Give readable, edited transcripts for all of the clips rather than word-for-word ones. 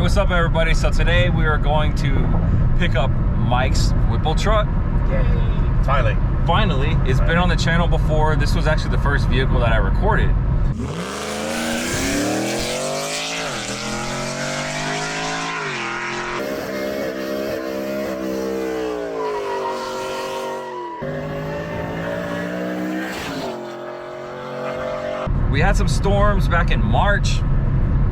what's up everybody? So today we are going to pick up Mike's Whipple truck. Yay. Finally. It's been on the channel before. This was actually the first vehicle that I recorded. We had some storms back in March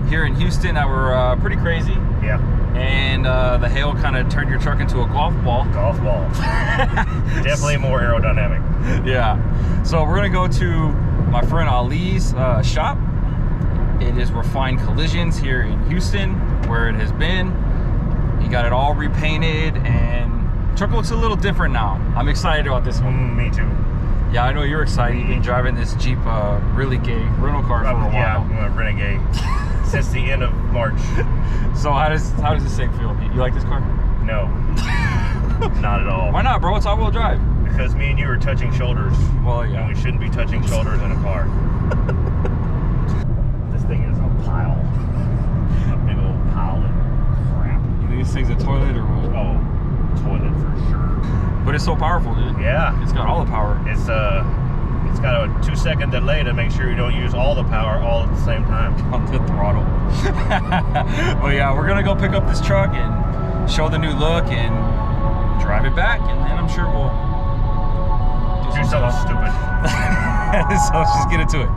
here in Houston that were pretty crazy. Yeah. And the hail kind of turned your truck into a golf ball. Golf ball. Definitely more aerodynamic. Yeah. So we're gonna go to my friend Ali's shop. It is Refined Collisions here in Houston, where it has been. He got it all repainted, and the truck looks a little different now. I'm excited about this one. Me too. Yeah, I know you're excited. You've been driving this Jeep really gay rental car for a while. Yeah, I'm a renegade since the end of March. So how does this thing feel? You like this car? No, not at all. Why not, bro? It's all-wheel drive. Because me and you are touching shoulders. Well, yeah. And we shouldn't be touching shoulders in a car. This thing is a pile. A big old pile of crap. You think this thing's a toilet or what? Oh, toilet for sure. But it's so powerful, dude. Yeah. It's got all the power. It's got a 2-second delay to make sure you don't use all the power all at the same time. On the throttle. But yeah, we're gonna go pick up this truck and show the new look and drive it back, and then I'm sure we'll Do something stupid. So let's just get into it.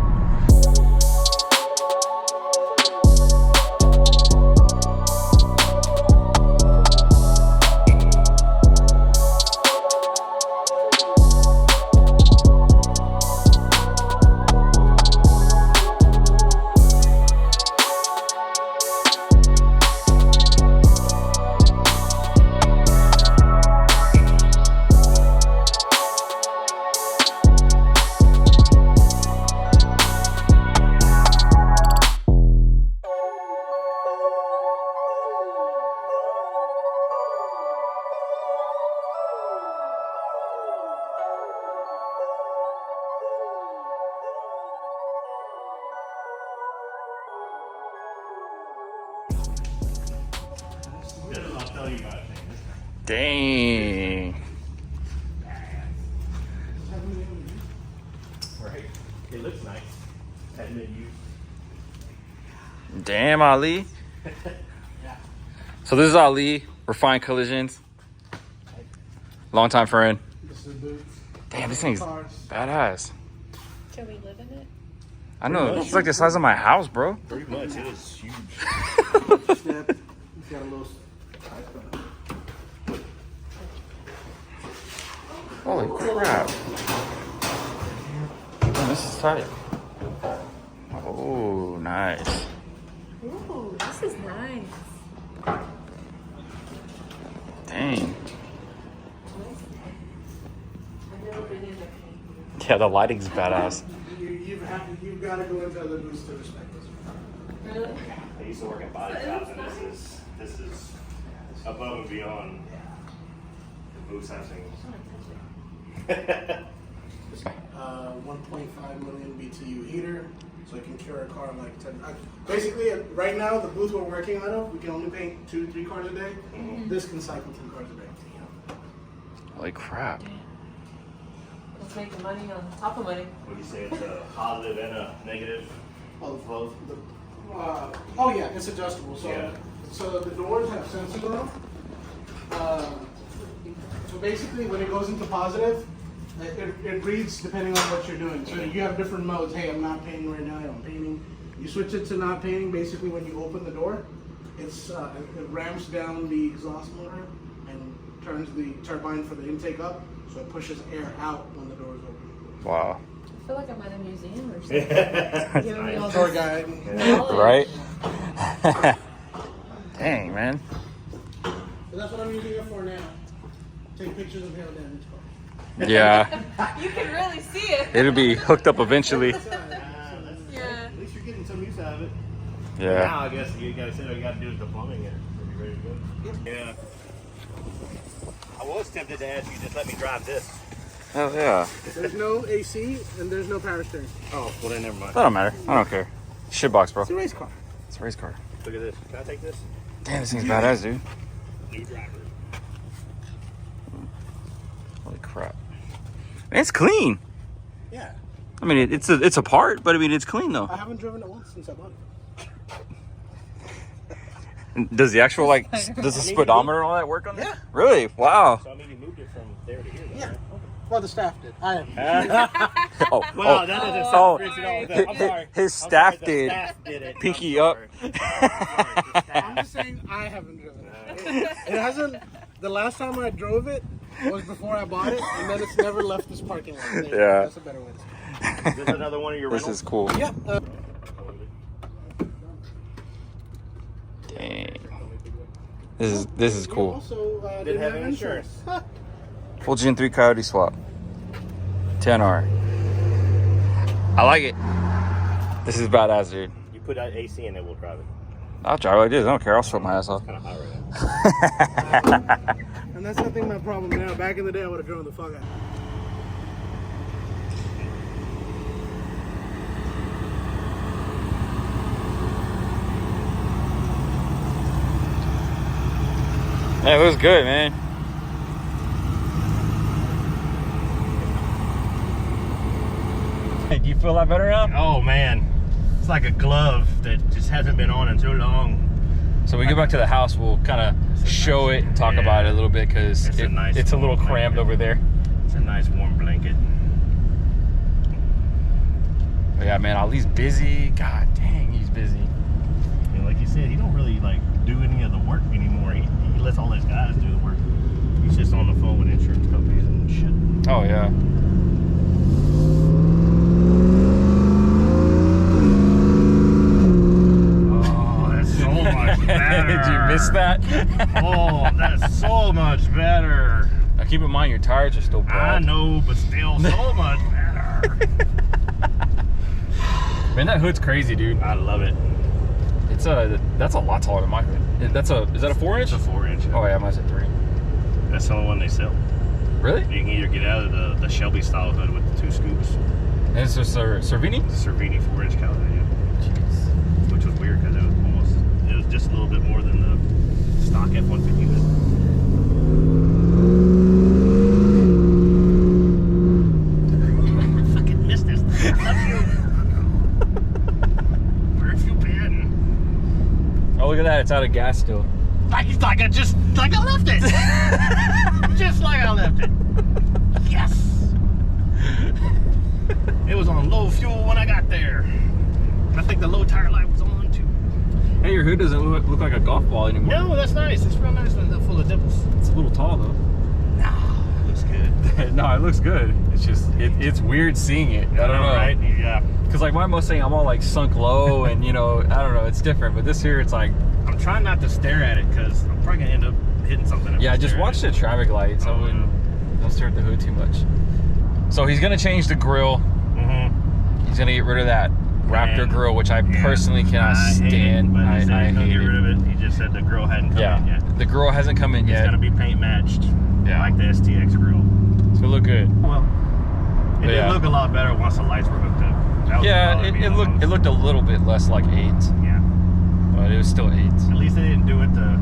I'll tell you about it. Dang. Right. It looks nice. Hadn't been used. Damn, Ali. So this is Ali, Refined Collisions. Longtime friend. Damn, this thing's badass. Can we live in it? I know, it's like the size of my house, bro. Pretty much. It is huge. It's got a little. Holy crap. Man, this is tight. Oh, nice. Ooh, this is nice. Dang. Yeah, the lighting's badass. You've got to go into other booths to respect this. Really? I used to work in body shops, and this is above and beyond the booths I've seen. 1.5 million BTU heater, so it can cure a car in like 10. Basically, right now, the booth we're working out of, we can only paint 2-3 cars a day. Mm-hmm. This can cycle 2 cars a day. Holy crap. Let's make the money on top of money. What do you say? It's a positive and a negative flow? Oh yeah, it's adjustable. So, Yeah. so the doors have sensors on them. So basically, when it goes into positive, it reads depending on what you're doing. So you have different modes. Hey, I'm not painting right now. I'm painting. You switch it to not painting. Basically, when you open the door, it ramps down the exhaust motor and turns the turbine for the intake up. So it pushes air out when the door is open. Wow. I feel like I'm at a museum or something. Giving me all Tour this guide. knowledge. Right? Dang, man. So that's what I'm using it for now. Take pictures of hail damage cars. Yeah. You can really see it. It'll be hooked up eventually. Yeah. At least you're getting some use out of it. Yeah. Now I guess you gotta say all you gotta do is the plumbing and it'll be ready to go. Yeah. I was tempted to ask you just let me drive this. Hell yeah. There's no AC and there's no power steering. Oh, well then never mind. That don't matter. I don't care. Shitbox, bro. It's a race car. It's a race car. Look at this. Can I take this? Damn, this thing's badass, dude. New driver. Holy crap. Man, it's clean. Yeah. I mean, it's a part, but I mean, it's clean though. I haven't driven it once since I bought it. Does the actual, like, does the speedometer and all that work on there? Yeah. Really? Wow. So I mean, you moved it from there to here. Though, Yeah. right? Well, the staff did. I haven't. Oh, Well, oh, that doesn't oh, sound rich at all. I'm sorry. his staff I'm sorry, did. the staff did it. Pinky I'm up. sorry. The staff. I'm just saying I haven't driven it. It hasn't. The last time I drove it was before I bought it, and then it's never left this parking lot. Yeah. That's a better way to say it. Is this another one of your This rentals? is cool. Yeah. Dang. This is You cool. also Didn't have insurance. Huh. Full Gen 3 Coyote swap. 10R. I like it. This is badass, dude. You put that AC in it, we'll drive it. I'll drive like this. I don't care. I'll sweat my ass off. Kind of hot right now. And that's I think my problem now. Back in the day, I would have driven the fuck out. Yeah, it looks good, man. Hey, do you feel a lot better now? Oh man, it's like a glove that just hasn't been on in so long. So we get back to the house, we'll kind of show it and talk Yeah. about it a little bit because It's a nice it's a little warm cramped blanket. over there. It's a nice warm blanket. But yeah, man, Ali's busy. God dang, he's busy. And like you said, he don't really like do any of the work anymore. He lets all his guys do the work. He's just on the phone with insurance companies and shit. Oh yeah. Oh, that's so much better. Did you miss that? Oh, that's so much better. Now keep in mind your tires are still bald. I know, but still so much better. Man, that hood's crazy, dude. I love it. That's a lot taller than my hood. Is that a 4-inch? It's a 4-inch. Oh yeah, mine's a 3. That's the only one they sell. Really? You can either get out of the Shelby style hood with the 2 scoops. And it's just a Cervini? Cervini 4-inch caliber, yeah. Jeez. Which was weird because it was just a little bit more than the stock F150 hood. I fucking missed this thing. I love you. Where have you been? Oh, look at that. It's out of gas still. Like I left it. Just like I left it. Yes. It was on low fuel when I got there. I think the low tire light was on too. Hey, your hood doesn't look like a golf ball anymore. No, that's nice. It's real nice when they're full of dimples. It's a little tall though. Nah, it looks good. No, it looks good. It's just it's weird seeing it. I don't know. Right? Yeah. Cause like my Mustang, I'm all like sunk low, and you know, I don't know. It's different. But this here, it's like, I'm trying not to stare at it because I'm probably gonna end up hitting something. if I yeah, just stare at watch it. the traffic lights. I wouldn't don't stare at the hood too much. So he's gonna change the grill. He's gonna get rid of that Raptor Man. grill, which I Yeah. personally cannot I hate stand. It, but he said I he's gonna hate get it. rid of it. He just said the grill hadn't come in Yeah, yet. the grill hasn't come in It's yet. gonna be paint matched. Yeah. Like the STX grill. It's gonna look good. Well, it But did yeah. look a lot better once the lights were hooked up. That was Yeah, bothering me it the looked most. it looked a little bit less like 8, Yeah. but it was still 8. At least they didn't do it the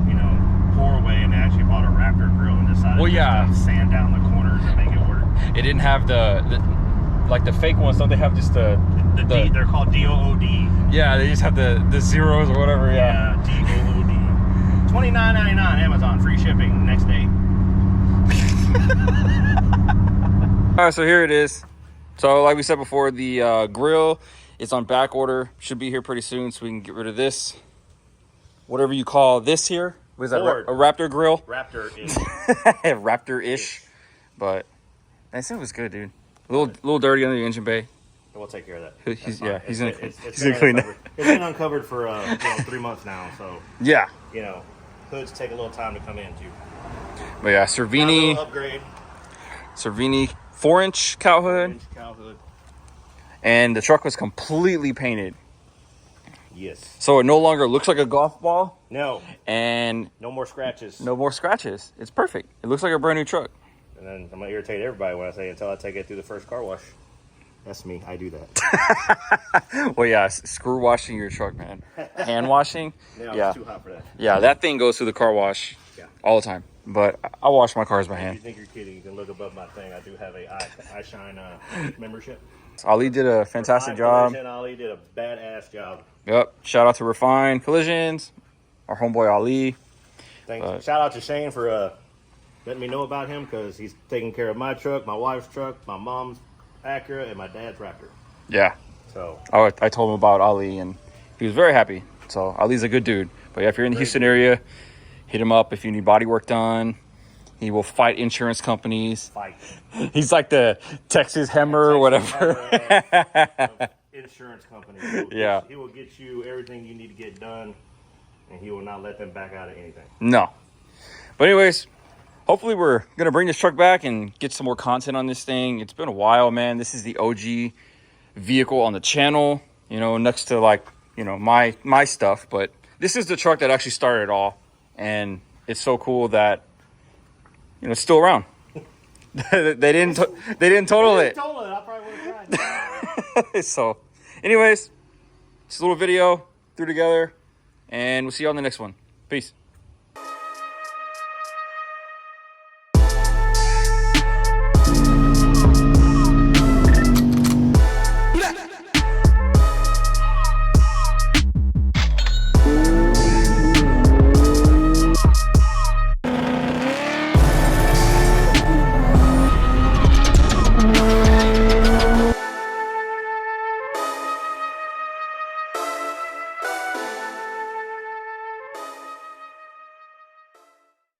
poor way and they actually bought a Raptor grill and decided Well, yeah. just to sand down the corners and make it work. It didn't have the like the fake ones. Don't they have just the D, they're called DOOD. yeah? They just have the zeros or whatever. Yeah. DOOD. $29.99 Amazon, free shipping next day. All right, so here it is. So like we said before, the grill is on back order. Should be here pretty soon, so we can get rid of this. Whatever you call this here. What is that? Ford. A Raptor grill? Raptor is Raptor-ish. But I think it was good, dude. A little dirty under the engine bay. We'll take care of that. He's That's he's fine. gonna It's he's been gonna clean that. uncovered. It's been uncovered for 3 months now, so Yeah. hoods take a little time to come in too. But yeah, A Cervini little upgrade. 4-inch cow hood, Inch cow hood. and the truck was completely painted, Yes. so it no longer looks like a golf ball, No. and No more scratches. no more scratches. It's perfect. It looks like a brand new truck. And then I'm gonna irritate everybody when I say until I take it through the first car wash. That's me. I do that. Well, yeah, screw washing your truck, man. Hand washing. Yeah, it's too hot for that. Yeah, that thing goes through the car wash all the time. But I wash my cars by If you hand. think you're kidding, you can look above my thing. I do have a iShine membership. Ali did a fantastic job. Collision, Ali did a badass job. Yep. Shout out to Refine Collisions, our homeboy Ali. Thanks. Shout out to Shane for letting me know about him because he's taking care of my truck, my wife's truck, my mom's Acura, and my dad's Raptor. Yeah. So I told him about Ali, and he was very happy. So Ali's a good dude. But yeah, if you're in the Houston area, hit him up if you need body work done. He will fight insurance companies. Fight. He's like the Texas Hammer or whatever. Insurance company. He will get you everything you need to get done, and he will not let them back out of anything. No. But anyways, hopefully we're going to bring this truck back and get some more content on this thing. It's been a while, man. This is the OG vehicle on the channel, you know, next to like, you know, my stuff. But this is the truck that actually started it all. And it's so cool that, you know, it's still around. they didn't total it. I probably would have tried. So, anyways, this little video threw together, and we'll see you on the next one. Peace.